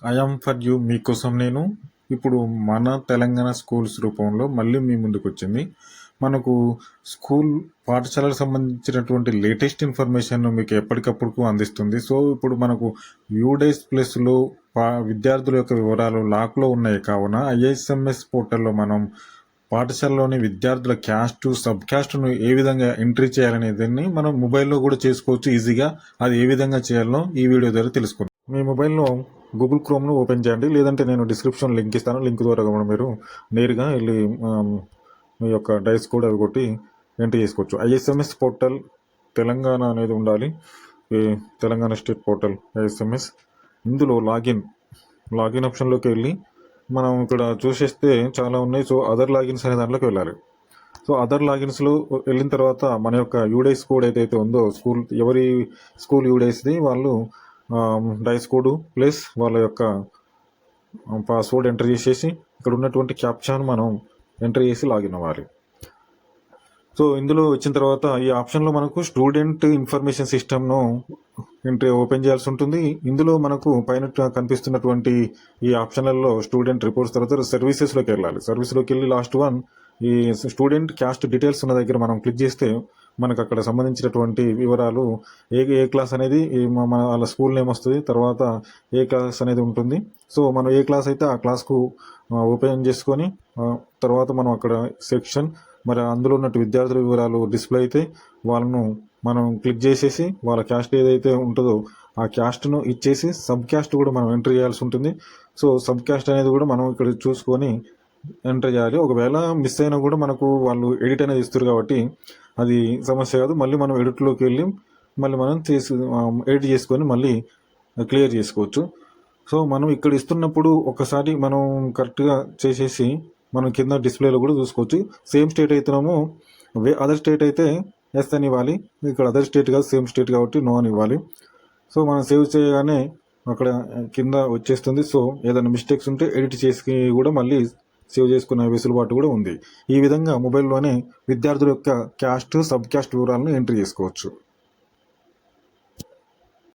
I am for you మీకోసం నేను ఇప్పుడు మన తెలంగాణ స్కూల్స్ రూపంలో మళ్ళీ మీ ముందుకు వచ్చింది. మనకు స్కూల్ పాఠశాలకు సంబంధించినటువంటి లేటెస్ట్ ఇన్ఫర్మేషన్ మీకు ఎప్పటికప్పుడు అందిస్తుంది. సో ఇప్పుడు మనకు యూడేస్ ప్లస్లో విద్యార్థుల యొక్క వివరాలు లాక్లో ఉన్నాయి కావున ఐఎస్ఎంఎస్ పోర్టల్లో మనం పాఠశాలలోని విద్యార్థుల క్యాస్ట్ సబ్ క్యాస్ట్ను ఏ విధంగా ఎంట్రీ చేయాలనేది మనం మొబైల్లో కూడా చేసుకోవచ్చు ఈజీగా. అది ఏ విధంగా చేయాలో ఈ వీడియో ద్వారా తెలుసుకుందాం. మీ మొబైల్లో గూగుల్ క్రోమ్ను ఓపెన్ చేయండి, లేదంటే నేను డిస్క్రిప్షన్ లింక్ ఇస్తాను. లింక్ ద్వారా కూడా మీరు నేరుగా వెళ్ళి మీ యొక్క డైస్ కోడ్ అవి కొట్టి ఎంట్రీ చేసుకోవచ్చు. ఐఎస్ఎంఎస్ పోర్టల్ తెలంగాణ అనేది ఉండాలి. Telangana state portal ISMS. ఇందులో లాగిన్ ఆప్షన్లోకి వెళ్ళి మనం ఇక్కడ చూసేస్తే చాలా ఉన్నాయి. సో అదర్ లాగిన్స్ అనే దాంట్లోకి వెళ్ళాలి. సో అదర్ లాగిన్స్లో వెళ్ళిన తర్వాత మన యొక్క యూడైస్ కోడ్ ఏదైతే ఉందో ఎవరి స్కూల్ యూడైస్ది వాళ్ళు డైస్ కోడ్ ప్లస్ వాళ్ళ యొక్క పాస్వర్డ్ ఎంటర్ చేసేసి ఇక్కడ ఉన్నటువంటి క్యాప్చాను మనం ఎంటర్ చేసి లాగిన్ అవ్వాలి. సో ఇందులో వచ్చిన తర్వాత ఈ ఆప్షన్లో మనకు స్టూడెంట్ ఇన్ఫర్మేషన్ సిస్టమ్ను ఓపెన్ చేయాల్సి ఉంటుంది. ఇందులో మనకు పైన కనిపిస్తున్నటువంటి ఈ ఆప్షన్లలో స్టూడెంట్ రిపోర్ట్స్ తర్వాత సర్వీసెస్లోకి వెళ్ళాలి. సర్వీస్లోకి వెళ్ళి లాస్ట్ వన్ ఈ స్టూడెంట్ క్యాస్ట్ డీటెయిల్స్ ఉన్న దగ్గర మనం క్లిక్ చేస్తే మనకు అక్కడ సంబంధించినటువంటి వివరాలు ఏ క్లాస్ అనేది మన వాళ్ళ స్కూల్ నేమ్ వస్తుంది, తర్వాత ఏ క్లాస్ అనేది ఉంటుంది. సో మనం ఏ క్లాస్ అయితే ఆ క్లాస్కు ఓపెన్ చేసుకొని తర్వాత మనం అక్కడ సెక్షన్ మరి అందులో ఉన్నట్టు విద్యార్థుల వివరాలు డిస్ప్లే అయితే వాళ్ళను మనం క్లిక్ చేసేసి వాళ్ళ క్యాస్ట్ ఏదైతే ఉంటుందో ఆ క్యాస్ట్ను ఇచ్చేసి సబ్ క్యాస్ట్ కూడా మనం ఎంటర్ చేయాల్సి ఉంటుంది. సో సబ్ క్యాస్ట్ అనేది కూడా మనం ఇక్కడ చూసుకొని ఎంటర్ చేయాలి. ఒకవేళ మిస్ అయినా కూడా మనకు వాళ్ళు ఎడిట్ అనేది ఇస్తారు కాబట్టి అది సమస్య కాదు. మళ్ళీ మనం ఎడిట్లోకి వెళ్ళి మళ్ళీ మనం ఎడిట్ చేసుకొని మళ్ళీ క్లియర్ చేసుకోవచ్చు. సో మనం ఇక్కడ ఇస్తున్నప్పుడు ఒకసారి మనం కరెక్ట్గా చేసేసి మనం కింద డిస్ప్లేలో కూడా చూసుకోవచ్చు. సేమ్ స్టేట్ అయితేనేమో అదర్ స్టేట్ అయితే ఎస్ అని ఇవ్వాలి. ఇక్కడ అదర్ స్టేట్ కాదు సేమ్ స్టేట్ కాబట్టి నో అని ఇవ్వాలి. సో మనం సేవ్ చేయగానే అక్కడ కింద వచ్చేస్తుంది. సో ఏదైనా మిస్టేక్స్ ఉంటే ఎడిట్ చేసి కూడా మళ్ళీ సేవ్ చేసుకునే వెసులుబాటు కూడా ఉంది. ఈ విధంగా మొబైల్లోనే విద్యార్థుల యొక్క క్యాస్ట్ సబ్ క్యాస్ట్ వివరాలను ఎంట్రీ చేసుకోవచ్చు.